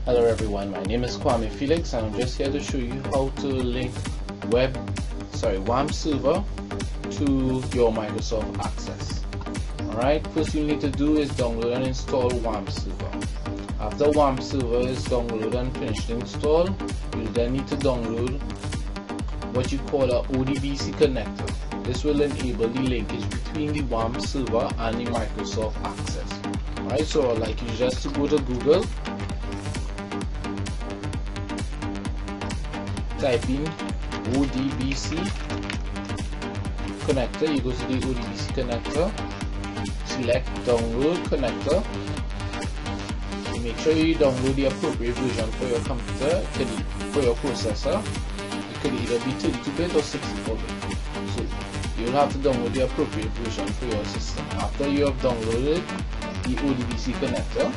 Hello everyone, my name is Kwame Felix and I'm just here to show you how to link wamp server to your Microsoft Access. Alright, first you need to do is download and install wamp server. After wamp server is downloaded and finished install, you then need to download what you call a ODBC connector. This will enable the linkage between the wamp server and the Microsoft Access. Alright, so I'd like you just to go to Google, type in ODBC connector, you go to the ODBC connector, select download connector, make sure you download the appropriate version for your computer, for your processor. It could either be 32-bit or 64-bit, so you'll have to download the appropriate version for your system. After you have downloaded the ODBC connector,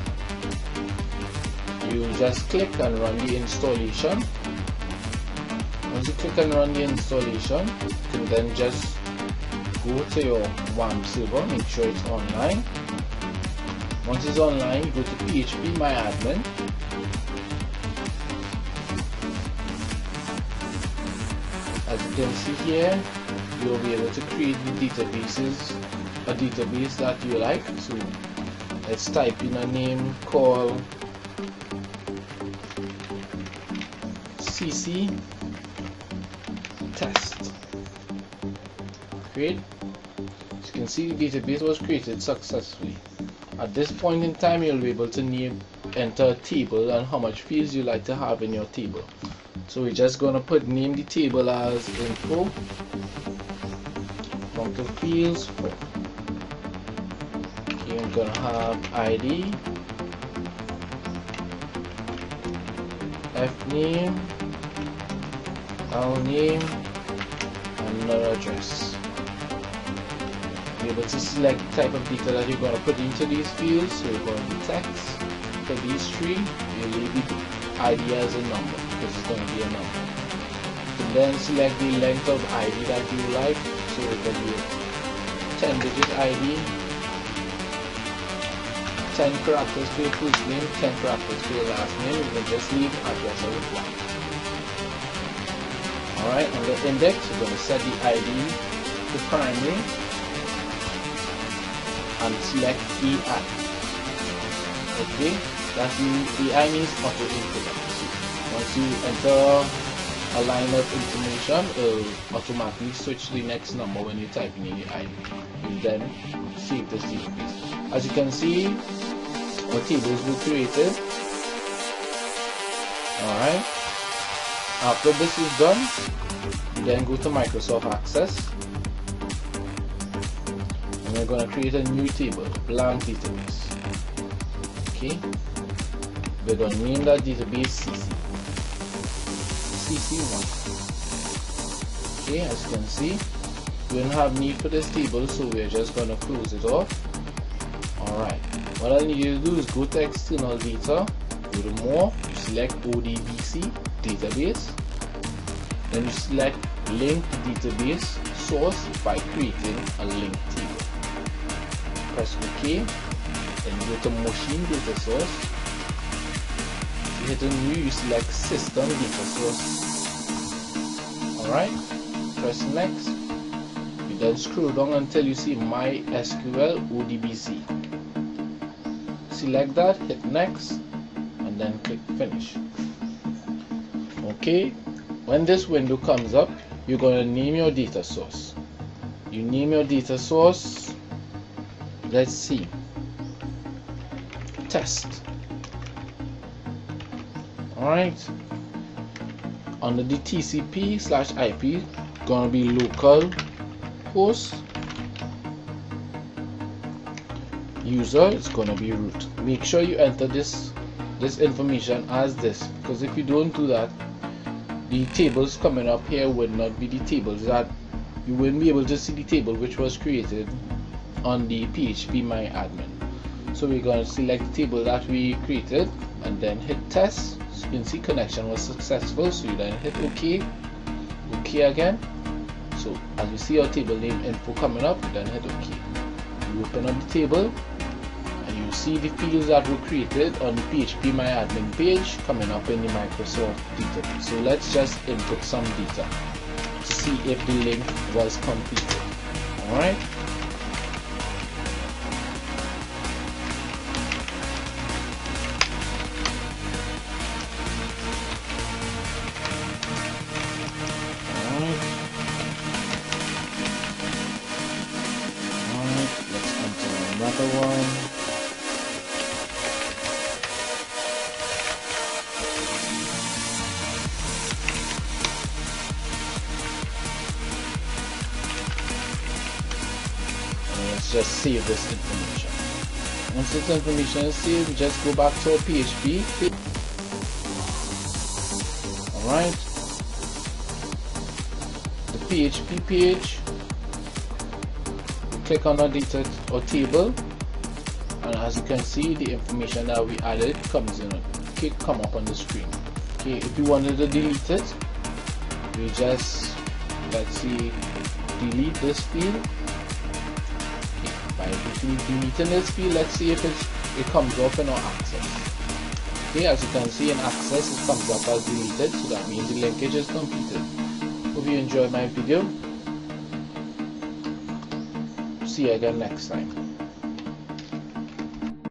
you just click and run the installation. Once you click and run the installation, you can then just go to your wamp server, make sure it's online. Once it's online, you go to PHP My Admin. As you can see here, you'll be able to create the a database that you like. So let's type in a name called CC test. Create. As you can see, the database was created successfully. At this point in time, you'll be able to enter a table and how much fields you like to have in your table. So we're just going to name the table as info, amount of fields 4. Okay, I'm going to have ID, F name, L name, and another address. You're able to select the type of data that you're going to put into these fields. So you're going to be text. For these three, you leave the ID as a number because it's going to be a number. You can then select the length of ID that you like. So it can be a 10-digit ID, 10 characters for your first name, 10 characters for your last name. You can just leave address as a blank. Alright, on the index, you're going to set the ID to primary and select EI. Okay, that means EI means auto increment. Once you enter a line of information, it will automatically switch to the next number when you type in the ID. You then save this database. As you can see, our tables were created. Alright. After this is done, you then go to Microsoft Access. And we're going to create a new table, blank database. Okay, we're going to name that database CC1. Okay, as you can see, we don't have need for this table, so we're just going to close it off. Alright, what I need you to do is go to external data, go to more, you select ODBC database, then you select link database source by creating a link table. Press OK, then you go to machine data source. You hit a new, you select system data source. Alright, press next. You then scroll down until you see MySQL ODBC. Select that, hit next, and then click finish. Okay, when this window comes up, you're going to name your data source. You name your data source, let's see, test. Alright, under the TCP/IP, going to be local host. User is going to be root. Make sure you enter this information as this, because if you don't do that, the tables coming up here would not be the tables that you wouldn't be able to see the table which was created on the PHP My Admin. So we're going to select the table that we created and then hit test. So you can see connection was successful, so you then hit OK, OK again. So as you see our table name info coming up, you then hit OK. You open up the table, and you see the fields that were created on the PHP My Admin page coming up in the Microsoft data. So let's just input some data to see if the link was completed. Alright. Let's come to another one. Let's just save this information. Once this information is saved, just go back to our PHP. Alright. The PHP page. Click on our data or table, and as you can see, the information that we added comes in. Okay, come up on the screen. Okay, if you wanted to delete it, we just, let's see, delete this field. Okay, by deleting this field, let's see if it comes up in our access. Okay, as you can see in access, it comes up as deleted, so that means the linkage is completed. Hope you enjoyed my video. See you again next time.